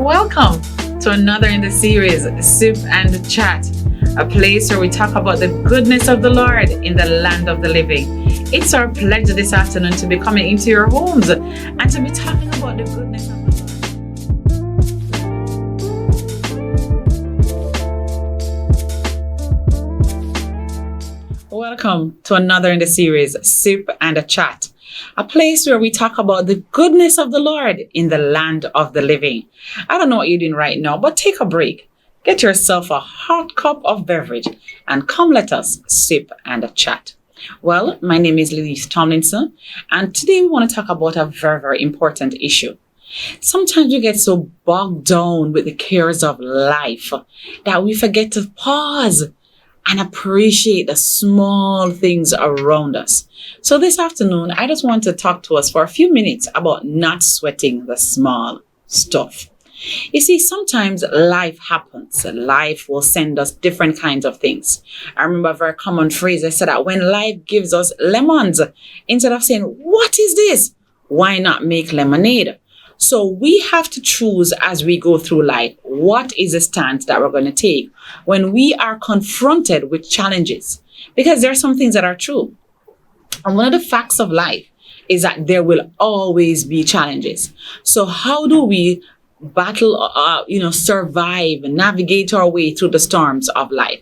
Welcome to another in the series, Sip and Chat, a place where we talk about the goodness of the Lord in the land of the living. It's our pleasure this afternoon to be coming into your homes and to be talking about the goodness of the Lord. Welcome to another in the series, Sip and Chat, a place where we talk about the goodness of the Lord in the land of the living. I don't know what you're doing right now, but take a break. Get yourself a hot cup of beverage and come let us sip and chat. Well, my name is Leleith Tomlinson, and today we want to talk about a very, very important issue. Sometimes we get so bogged down with the cares of life that we forget to pause and appreciate the small things around us. So this afternoon, I just want to talk to us for a few minutes about not sweating the small stuff. You see, sometimes life happens. Life will send us different kinds of things. I remember a very common phrase that said that when life gives us lemons, instead of saying, "What is this?" why not make lemonade? So we have to choose as we go through life, what is the stance that we're going to take when we are confronted with challenges? Because there are some things that are true. And one of the facts of life is that there will always be challenges. So how do we battle, survive, navigate our way through the storms of life?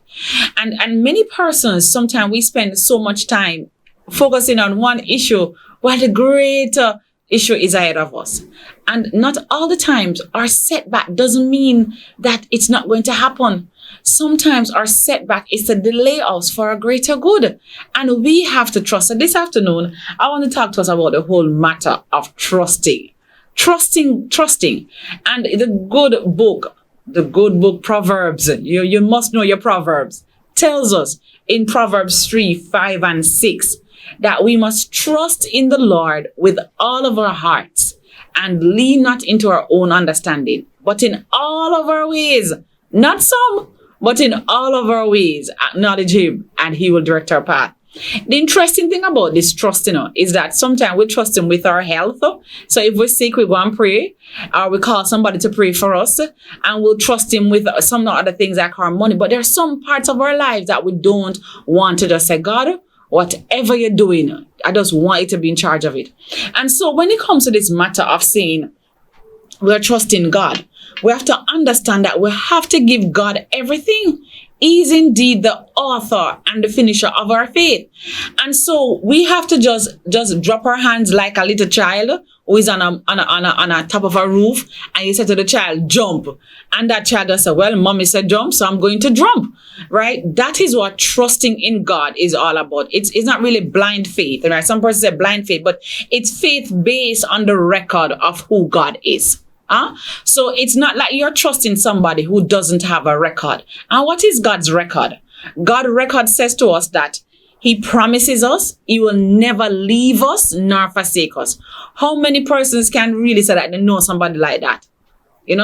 And many persons, sometimes we spend so much time focusing on one issue while the greater issue is ahead of us. And not all the times our setback doesn't mean that it's not going to happen. Sometimes our setback is to delay us for a greater good. And we have to trust. So this afternoon, I want to talk to us about the whole matter of trusting. Trusting. And the good book Proverbs, you must know your Proverbs, tells us in Proverbs 3, 5, and 6, that we must trust in the Lord with all of our hearts and lean not into our own understanding, but in all of our ways, not some, but in all of our ways, acknowledge Him and He will direct our path. The interesting thing about this trust, is that sometimes we trust Him with our health. So if we're sick, we go and pray, or we call somebody to pray for us, and we'll trust Him with some other things like our money. But there are some parts of our lives that we don't want to just say, "God, whatever you're doing, I just want you to be in charge of it." And so when it comes to this matter of saying we're trusting God, we have to understand that we have to give God everything. He is indeed the author and the finisher of our faith. And so we have to just drop our hands like a little child who is on a top of a roof, and you say to the child, "Jump." And that child does say, "Well, mommy said jump, so I'm going to jump." Right? That is what trusting in God is all about. It's not really blind faith. Right? Some persons say blind faith, but it's faith based on the record of who God is. So it's not like you're trusting somebody who doesn't have a record. And what is God's record? God's record says to us that He promises us He will never leave us nor forsake us. How many persons can really say that they know somebody like that?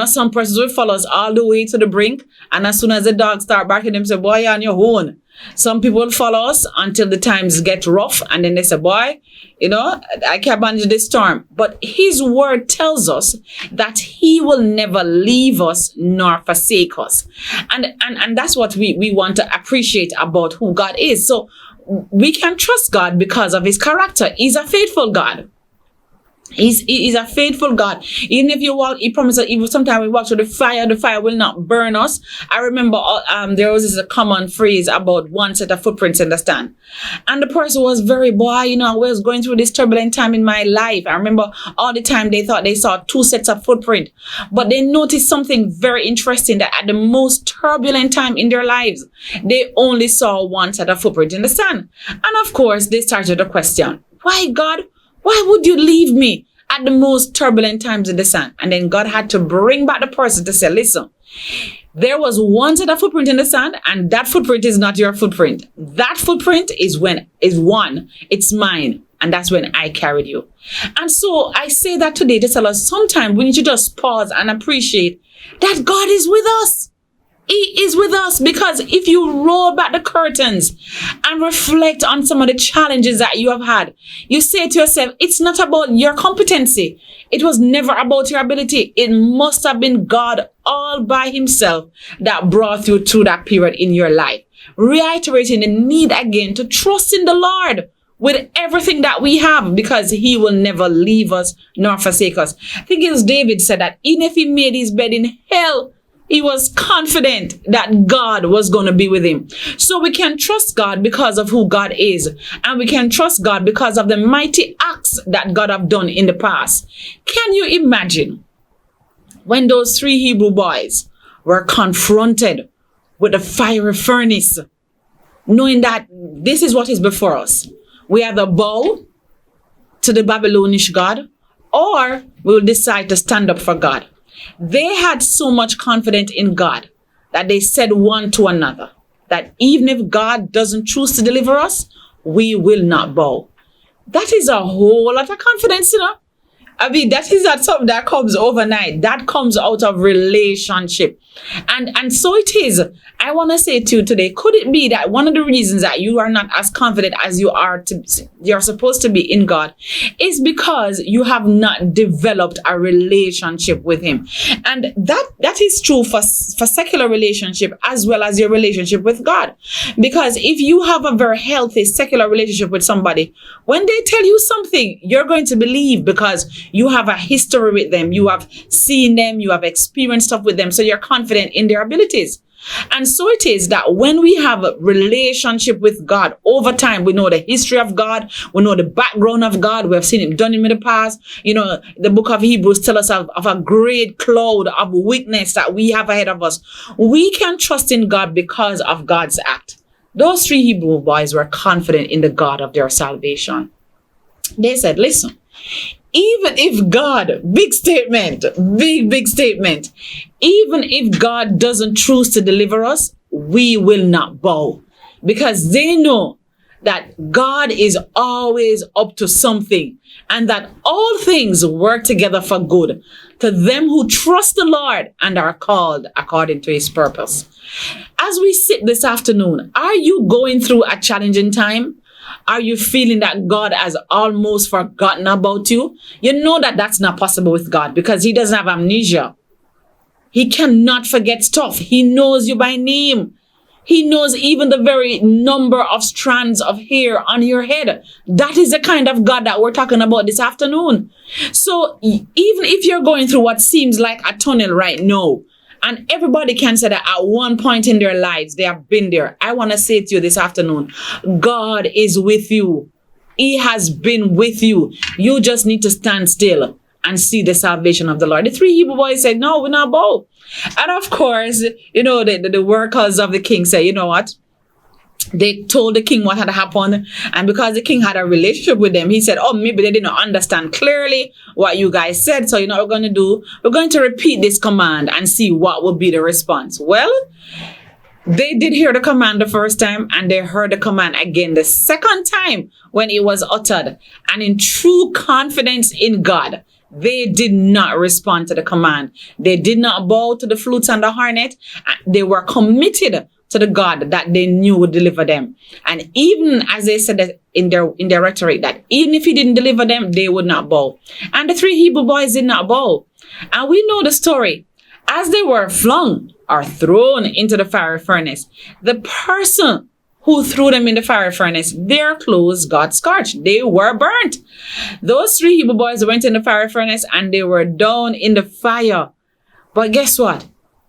Some persons will follow us all the way to the brink, and as soon as the dogs start barking, them say, "Boy, you're on your own." Some people will follow us until the times get rough, and then they say, "Boy, I can't manage this storm." But His word tells us that He will never leave us nor forsake us. And that's what we want to appreciate about who God is. So we can trust God because of His character. He's a faithful God. He's a faithful God. Even if you walk, He promised that even sometimes we walk through the fire will not burn us. I remember there was this common phrase about one set of footprints in the sand. And the person was very, I was going through this turbulent time in my life. I remember all the time they thought they saw two sets of footprint. But they noticed something very interesting, that at the most turbulent time in their lives, they only saw one set of footprint in the sand. And of course, they started to question, "Why, God? Why would you leave me at the most turbulent times in the sand?" And then God had to bring back the person to say, "Listen, there was one set of footprint in the sand, and that footprint is not your footprint. That footprint is one. It's mine. And that's when I carried you." And so I say that today to tell us sometimes we need to just pause and appreciate that God is with us. He is with us, because if you roll back the curtains and reflect on some of the challenges that you have had, you say to yourself, it's not about your competency. It was never about your ability. It must have been God all by himself that brought you through that period in your life. Reiterating the need again to trust in the Lord with everything that we have, because he will never leave us nor forsake us. I think it was David said that even if he made his bed in hell, he was confident that God was going to be with him. So we can trust God because of who God is. And we can trust God because of the mighty acts that God have done in the past. Can you imagine when those 3 Hebrew boys were confronted with the fiery furnace, knowing that this is what is before us? We either bow to the Babylonish God, or we will decide to stand up for God. They had so much confidence in God that they said one to another that even if God doesn't choose to deliver us, we will not bow. That is a whole lot of confidence, you know. I mean, that is not something that comes overnight. That comes out of relationship. And so it is. I want to say to you today, could it be that one of the reasons that you are not as confident as you're supposed to be in God is because you have not developed a relationship with him? And that is true for secular relationship as well as your relationship with God. Because if you have a very healthy secular relationship with somebody, when they tell you something, you're going to believe because you have a history with them. You have seen them. You have experienced stuff with them. So you're confident in their abilities. And so it is that when we have a relationship with God over time, we know the history of God. We know the background of God. We have seen him done in the past. You know, the book of Hebrews tells us of a great cloud of witness that we have ahead of us. We can trust in God because of God's act. Those 3 Hebrew boys were confident in the God of their salvation. They said, listen, even if God, big statement, big statement, even if God doesn't choose to deliver us, we will not bow, because they know that God is always up to something and that all things work together for good to them who trust the Lord and are called according to his purpose. As we sit this afternoon, are you going through a challenging time? Are you feeling that God has almost forgotten about you? You know that that's not possible with God because he doesn't have amnesia. He cannot forget stuff. He knows you by name. He knows even the very number of strands of hair on your head. That is the kind of God that we're talking about this afternoon. So even if you're going through what seems like a tunnel right now, and everybody can say that at one point in their lives, they have been there. I want to say to you this afternoon, God is with you. He has been with you. You just need to stand still and see the salvation of the Lord. The 3 Hebrew boys said, no, we're not bow. And of course, you know, the workers of the king said, you know what? They told the king what had happened. And because the king had a relationship with them, he said, oh, maybe they didn't understand clearly what you guys said. So you know what we're going to do? We're going to repeat this command and see what will be the response. Well, they did hear the command the first time, and they heard the command again the second time when it was uttered. And in true confidence in God, they did not respond to the command. They did not bow to the flutes and the hornet. They were committed to the God that they knew would deliver them. And even as they said that in their rhetoric, that even if he didn't deliver them, they would not bow. And the 3 Hebrew boys did not bow. And we know the story. As they were flung or thrown into the fiery furnace, the person who threw them in the fiery furnace, their clothes got scorched. They were burnt. Those 3 Hebrew boys went in the fiery furnace and they were down in the fire. But guess what?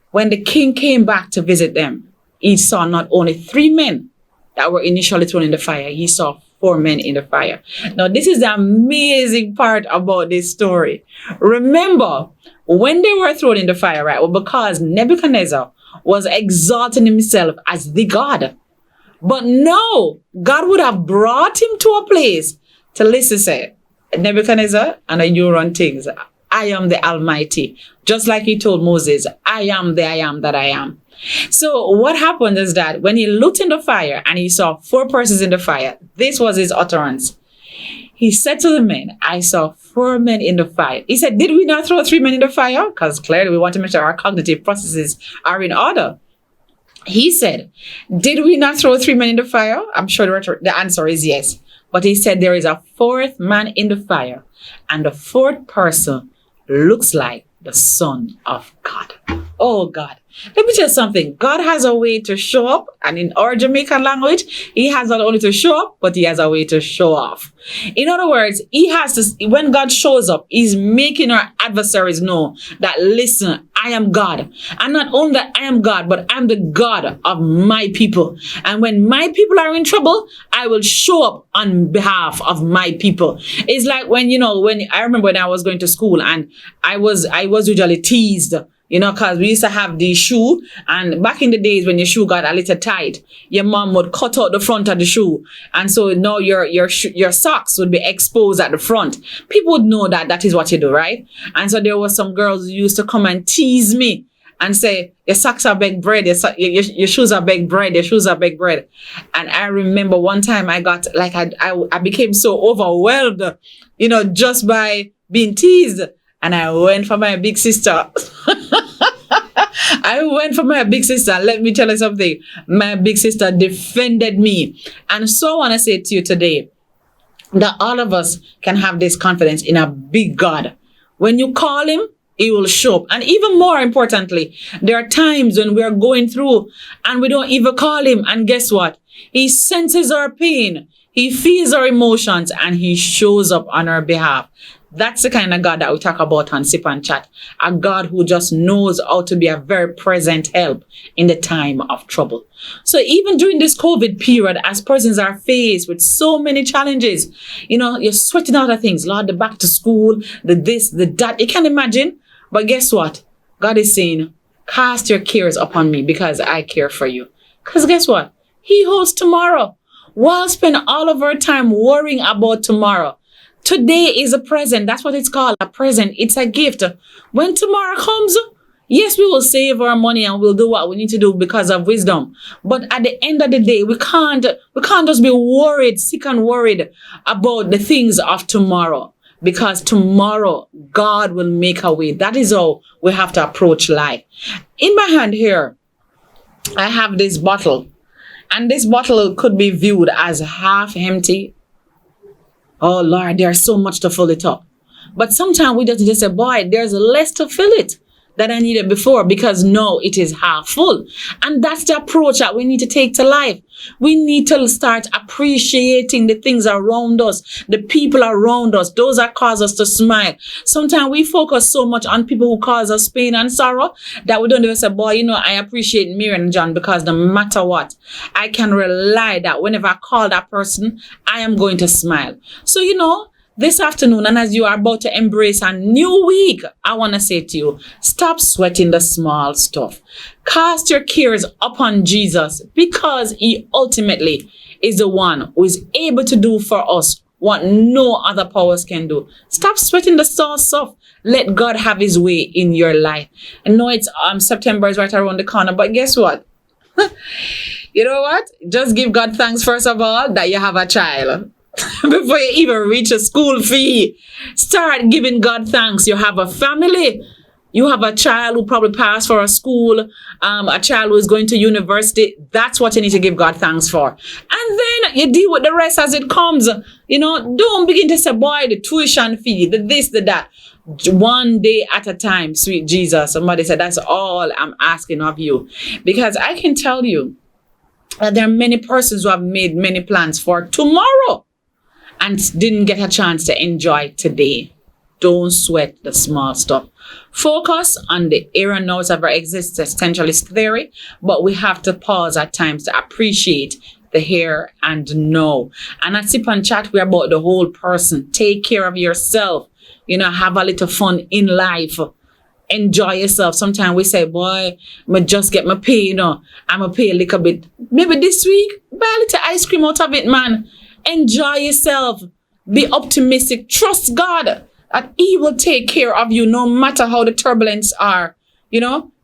When the king came back to visit them, he saw not only 3 men that were initially thrown in the fire, he saw 4 men in the fire. Now, this is the amazing part about this story. Remember, when they were thrown in the fire, right? Well, because Nebuchadnezzar was exalting himself as the God. But no, God would have brought him to a place to listen, say, Nebuchadnezzar, and you run things. I am the Almighty. Just like he told Moses, I am the I am that I am. So what happened is that when he looked in the fire and he saw 4 persons in the fire, this was his utterance. He said to the men, I saw 4 men in the fire. He said, did we not throw 3 men in the fire? Because clearly we want to make sure our cognitive processes are in order. He said, did we not throw 3 men in the fire? I'm sure the answer is yes. But he said there is a fourth man in the fire, and the fourth person looks like the Son of God. Oh God. Let me tell you something. God has a way to show up, and in our Jamaican language, he has not only to show up, but he has a way to show off. In other words, he has to, when God shows up, he's making our adversaries know that, listen, I am God. And not only that I am God, but I'm the God of my people. And when my people are in trouble, I will show up on behalf of my people. It's like when I remember when I was going to school, and I was usually teased, because we used to have the shoe, and back in the days when your shoe got a little tight, your mom would cut out the front of the shoe, and so now your socks would be exposed at the front. People would know that is what you do, right? And so there was some girls who used to come and tease me and say, your socks are baked bread, your shoes are baked bread, your shoes are baked bread. And I remember one time I got, like, I became so overwhelmed, just by being teased. And I went for my big sister. I went for my big sister. Let me tell you something. My big sister defended me. And so I want to say to you today that all of us can have this confidence in a big God. When you call him, he will show up. And even more importantly, there are times when we are going through and we don't even call him. And guess what? He senses our pain. He feels our emotions, and he shows up on our behalf. That's the kind of God that we talk about on Sip and Chat. A God who just knows how to be a very present help in the time of trouble. So even during this COVID period, as persons are faced with so many challenges, you're sweating out of things. Lord, the back to school, the this, the that. You can imagine. But guess what? God is saying, cast your cares upon me because I care for you. Because guess what? He holds tomorrow. Why spend all of our time worrying about tomorrow? Today is a present. That's what it's called, a present. It's a gift. When tomorrow comes, yes, we will save our money and we'll do what we need to do because of wisdom. But at the end of the day, we can't just be worried, sick and worried about the things of tomorrow. Because tomorrow, God will make a way. That is how we have to approach life. In my hand here, I have this bottle. And this bottle could be viewed as half empty. Oh, Lord, there's so much to fill it up. But sometimes we just say, boy, there's less to fill it than I needed before, because now it is half full. And that's the approach that we need to take to life. We need to start appreciating the things around us, the people around us, those that cause us to smile. Sometimes we focus so much on people who cause us pain and sorrow that we don't even say, boy, I appreciate Mary and John, because no matter what, I can rely that whenever I call that person, I am going to smile. So, this afternoon, and as you are about to embrace a new week, I want to say to you, stop sweating the small stuff. Cast your cares upon Jesus, because he ultimately is the one who is able to do for us what no other powers can do. Stop sweating the small stuff. Let God have his way in your life. I know it's September is right around the corner, but guess what? You know what? Just give God thanks, first of all, that you have a child. Before you even reach a school fee, start giving God thanks. You have a family. You have a child who probably passed for a school, a child who is going to university. That's what you need to give God thanks for. And then you deal with the rest as it comes. Don't begin to say, boy, the tuition fee, the this, the that. One day at a time, sweet Jesus. Somebody said, that's all I'm asking of you. Because I can tell you that there are many persons who have made many plans for tomorrow and didn't get a chance to enjoy today. Don't sweat the small stuff. Focus on the here and now of our existentialist theory, but we have to pause at times to appreciate the here and now. And at Sip and Chat, we're about the whole person. Take care of yourself. Have a little fun in life. Enjoy yourself. Sometimes we say, boy, I just get my pay, I'm going to pay a little bit. Maybe this week, buy a little ice cream out of it, man. Enjoy yourself. Be optimistic. Trust God that he will take care of you no matter how the turbulence are.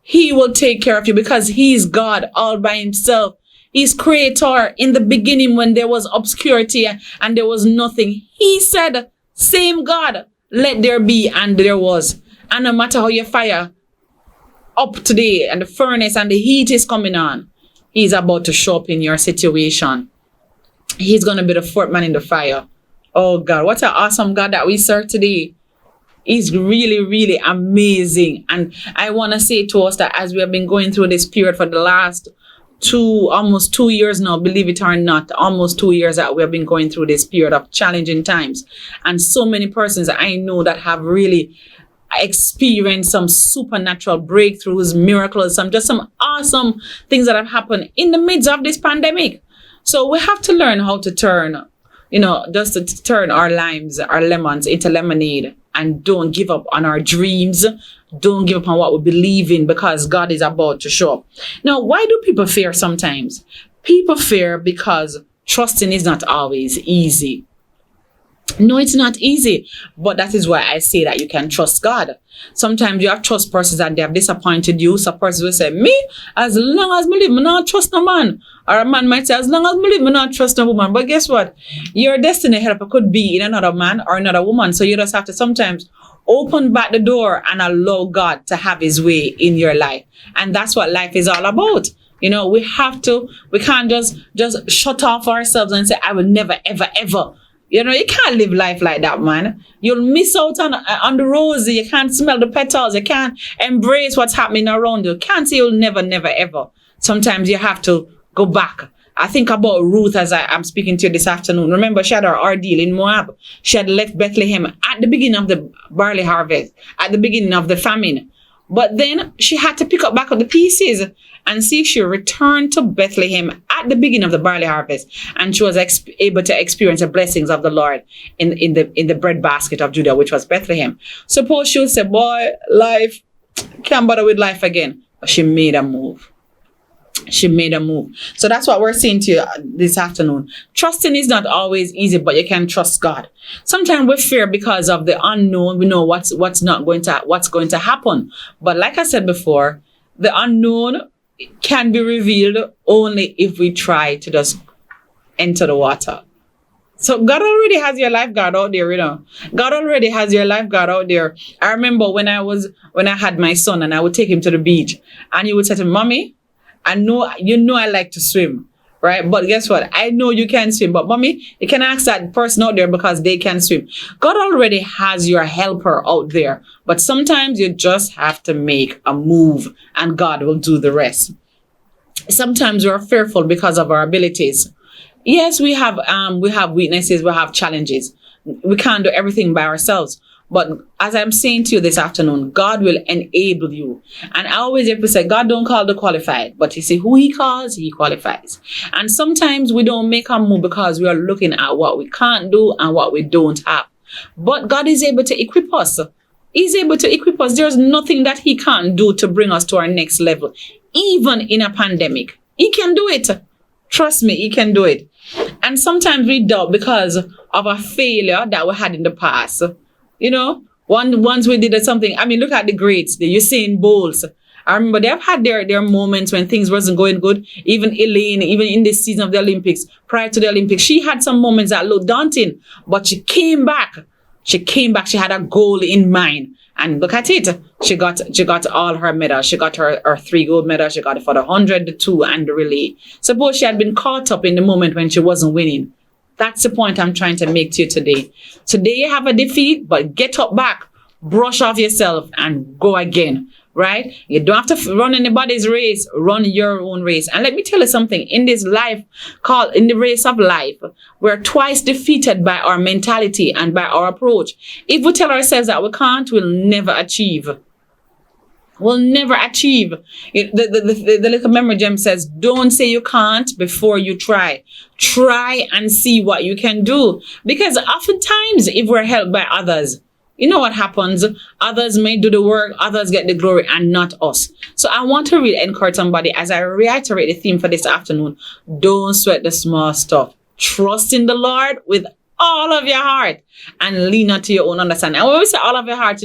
He will take care of you because he's God all by himself. He's creator. In the beginning when there was obscurity and there was nothing, he said, same God, let there be, and there was. And no matter how you fire up today and the furnace and the heat is coming on, He's about to show up in your situation. He's going to be the fourth man in the fire. Oh God, what an awesome God that we serve today. He's really, really amazing. And I want to say to us that as we have been going through this period for the last almost 2 years now, believe it or not, almost 2 years that we have been going through this period of challenging times. And so many persons I know that have really experienced some supernatural breakthroughs, miracles, some awesome things that have happened in the midst of this pandemic. So we have to learn how to turn, just to turn our limes, our lemons into lemonade, and don't give up on our dreams. Don't give up on what we believe in, because God is about to show up. Now, why do people fear sometimes? People fear because trusting is not always easy. No, it's not easy, but that is why I say that you can trust God. Sometimes you have trust persons and they have disappointed you. So persons will say, me, as long as me live, me not trust no man. Or a man might say, as long as me live, me not trust no woman. But guess what? Your destiny helper could be in another man or another woman. So you just have to sometimes open back the door and allow God to have his way in your life. And that's what life is all about. We can't just shut off ourselves and say, I will never, ever, ever. You can't live life like that, man. You'll miss out on the roses. You can't smell the petals. You can't embrace what's happening around you. Can't say you'll never, never, ever. Sometimes you have to go back. I think about Ruth as I'm speaking to you this afternoon. Remember, she had her ordeal in Moab. She had left Bethlehem at the beginning of the barley harvest, at the beginning of the famine. But then she had to pick up back up the pieces and see she returned to Bethlehem at the beginning of the barley harvest. And she was able to experience the blessings of the Lord in the breadbasket of Judah, which was Bethlehem. Suppose she would say, boy, life, can't bother with life again. But she made a move. She made a move. So that's what we're saying to you this afternoon. Trusting is not always easy, but you can trust God. Sometimes we fear because of the unknown. We know what's going to happen. But like I said before, the unknown can be revealed only if we try to just enter the water. So God already has your lifeguard out there, God already has your lifeguard out there. I remember when I had my son and I would take him to the beach and he would say to me, Mommy, I know I like to swim, right? But guess what? I know you can swim, but Mommy, you can ask that person out there because they can swim. God already has your helper out there, but sometimes you just have to make a move and God will do the rest. Sometimes we're fearful because of our abilities. Yes, we have weaknesses, we have challenges. We can't do everything by ourselves. But as I'm saying to you this afternoon, God will enable you. And I always have to say, God don't call the qualified, but you see who he calls, he qualifies. And sometimes we don't make a move because we are looking at what we can't do and what we don't have. But God is able to equip us. He's able to equip us. There's nothing that he can't do to bring us to our next level. Even in a pandemic, he can do it. Trust me, he can do it. And sometimes we doubt because of a failure that we had in the past. Once we did something, look at the greats, the Usain Bolts. I remember they've had their moments when things wasn't going good. Even Elaine, even in this season of the Olympics, prior to the Olympics, she had some moments that looked daunting, but she came back. She had a goal in mind. And look at it. She got all her medals. She got her 3 gold medals. She got it for the 100, the 2, and the relay. Suppose she had been caught up in the moment when she wasn't winning. That's the point I'm trying to make to you today. Today you have a defeat, but get up back, brush off yourself and go again, right? You don't have to run anybody's race, run your own race. And let me tell you something, in this life, in the race of life, we're twice defeated by our mentality and by our approach. If we tell ourselves that we can't, we'll never achieve. We'll never achieve. The little memory gem says, don't say you can't before you try. Try and see what you can do. Because oftentimes, if we're helped by others, you know what happens? Others may do the work, others get the glory, and not us. So I want to really encourage somebody as I reiterate the theme for this afternoon. Don't sweat the small stuff. Trust in the Lord with all of your heart and lean not to your own understanding. And when we say all of your heart,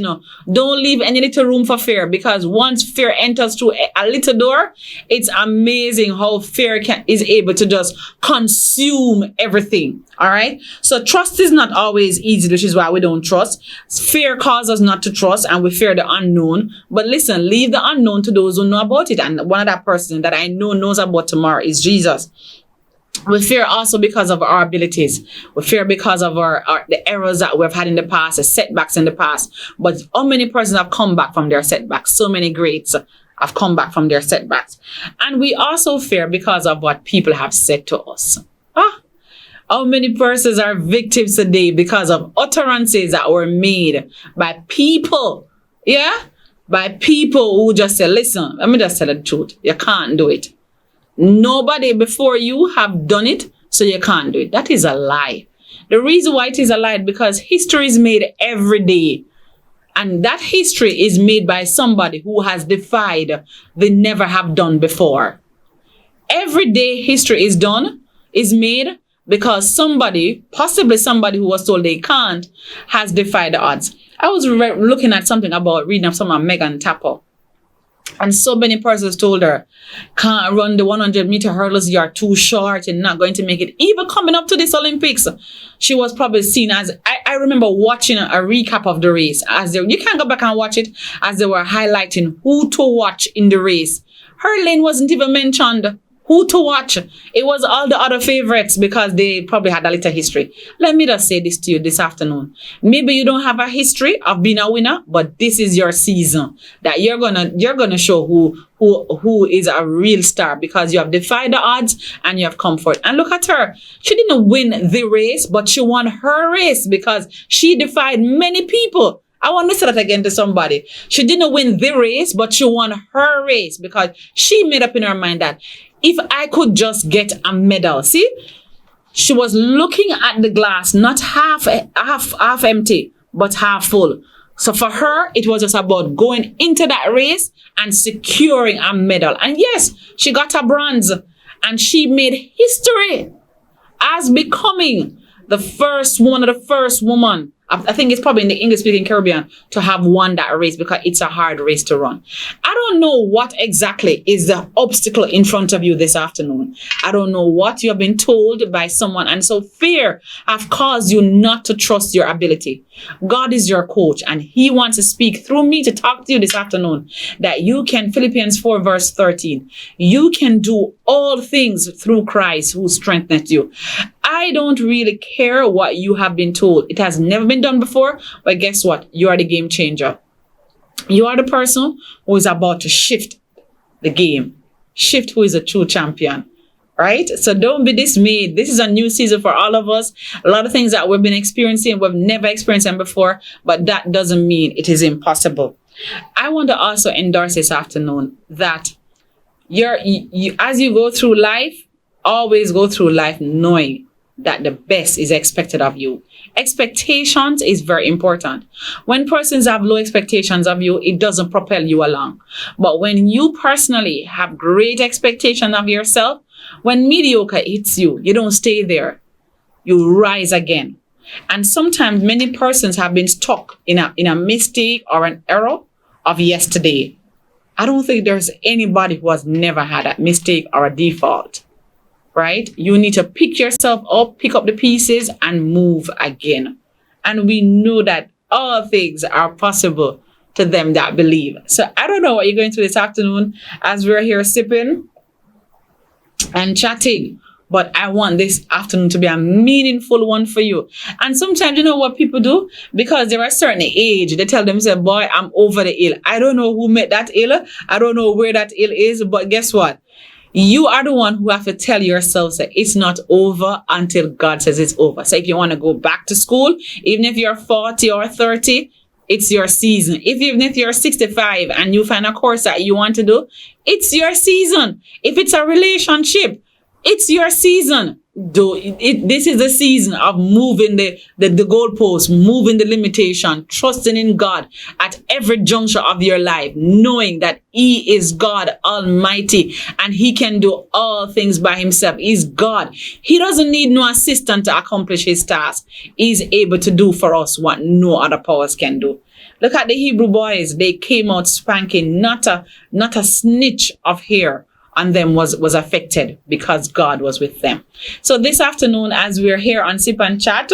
don't leave any little room for fear, because once fear enters through a little door, it's amazing how fear is able to just consume everything. All right. So trust is not always easy, which is why we don't trust. Fear causes us not to trust, and we fear the unknown. But listen, leave the unknown to those who know about it. And one of that person that I know knows about tomorrow is Jesus. We fear also because of our abilities. We fear because of the errors that we've had in the past, the setbacks in the past. But how many persons have come back from their setbacks? So many greats have come back from their setbacks. And we also fear because of what people have said to us. How many persons are victims today because of utterances that were made by people? Yeah? By people who just say, listen, let me just tell the truth. You can't do it. Nobody before you have done it, so you can't do it. That is a lie. The reason why it is a lie is because history is made every day. And that history is made by somebody who has defied the never have done before. Every day history is made because somebody, possibly somebody who was told they can't, has defied the odds. I was looking at something about reading of some of Megan Tapper. And so many persons told her, can't run the 100-meter hurdles, you're too short, you're not going to make it. Even coming up to this Olympics, she was probably seen as, I remember watching a recap of the race. You can go back and watch it, as they were highlighting who to watch in the race. Her lane wasn't even mentioned. Who to watch? It was all the other favorites because they probably had a little history. Let me just say this to you this afternoon. Maybe you don't have a history of being a winner, but this is your season that you're gonna show who is a real star, because you have defied the odds and you have come forth. And look at her. She didn't win the race, but she won her race because she defied many people. I want to say that again to somebody. She didn't win the race, but she won her race because she made up in her mind that if I could just get a medal. See, she was looking at the glass, not half empty, but half full. So for her, it was just about going into that race and securing a medal. And yes, she got a bronze, and she made history as becoming the first woman, I think it's probably in the English-speaking Caribbean, to have won that race, because it's a hard race to run. I don't know what exactly is the obstacle in front of you this afternoon. I don't know what you have been told by someone, and so fear have caused you not to trust your ability. God is your coach, and he wants to speak through me to talk to you this afternoon that you can, Philippians 4 verse 13, you can do all things through Christ who strengtheneth you. I don't really care what you have been told. It has never been done before, but guess what? You are the game changer. You are the person who is about to shift the game. Shift who is a true champion, right? So don't be dismayed. This is a new season for all of us. A lot of things that we've been experiencing, we've never experienced them before, but that doesn't mean it is impossible. I want to also endorse this afternoon that as you go through life, always go through life knowing that the best is expected of you. Expectations is very important. When persons have low expectations of you, it doesn't propel you along. But when you personally have great expectations of yourself, when mediocre hits you, you don't stay there. You rise again. And sometimes many persons have been stuck in a mistake or an error of yesterday. I don't think there's anybody who has never had a mistake or a default. Right? You need to pick yourself up, pick up the pieces, and move again. And we know that all things are possible to them that believe. So I don't know what you're going through this afternoon as we're here sipping and chatting, but I want this afternoon to be a meaningful one for you. And sometimes you know what people do? Because they're a certain age, they tell themselves, boy, I'm over the hill. I don't know who made that hill. I don't know where that hill is, but guess what? You are the one who have to tell yourself that it's not over until God says it's over. So if you want to go back to school, even if you're 40 or 30, it's your season. Even if you're 65 and you find a course that you want to do, it's your season. If it's a relationship, it's your season. This is the season of moving the goalposts, moving the limitation, trusting in God at every juncture of your life, knowing that He is God Almighty and He can do all things by Himself. He's God. He doesn't need no assistant to accomplish His task. He's able to do for us what no other powers can do. Look at the Hebrew boys. They came out spanking. Not a snitch of hair on them was affected because God was with them. So this afternoon, as we're here on Sip and Chat,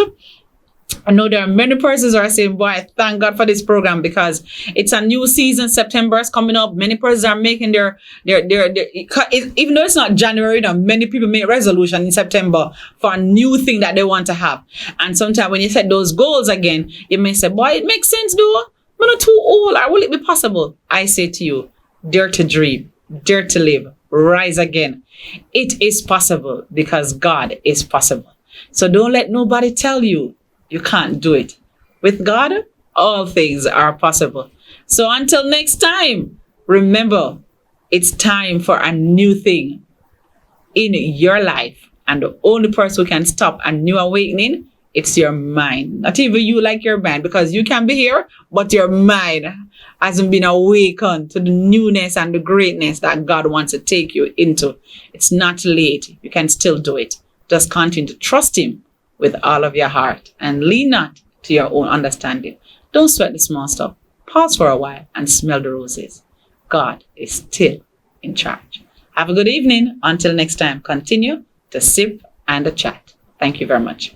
I know there are many persons who are saying, boy, thank God for this program because it's a new season. September is coming up. Many persons are making their even though it's not January, many people make resolution in September for a new thing that they want to have. And sometimes when you set those goals again, you may say, boy, it makes sense, though. I'm not too old. Or will it be possible? I say to you, dare to dream, dare to live, rise again. It is possible because God is possible. So don't let nobody tell you you can't do it. With God, all things are possible. So until next time, remember, it's time for a new thing in your life. And the only person who can stop a new awakening, it's your mind. Not even you like your mind, because you can be here, but your mind hasn't been awakened to the newness and the greatness that God wants to take you into. It's not late. You can still do it. Just continue to trust Him with all of your heart and lean not to your own understanding. Don't sweat the small stuff. Pause for a while and smell the roses. God is still in charge. Have a good evening. Until next time, continue to sip and chat. Thank you very much.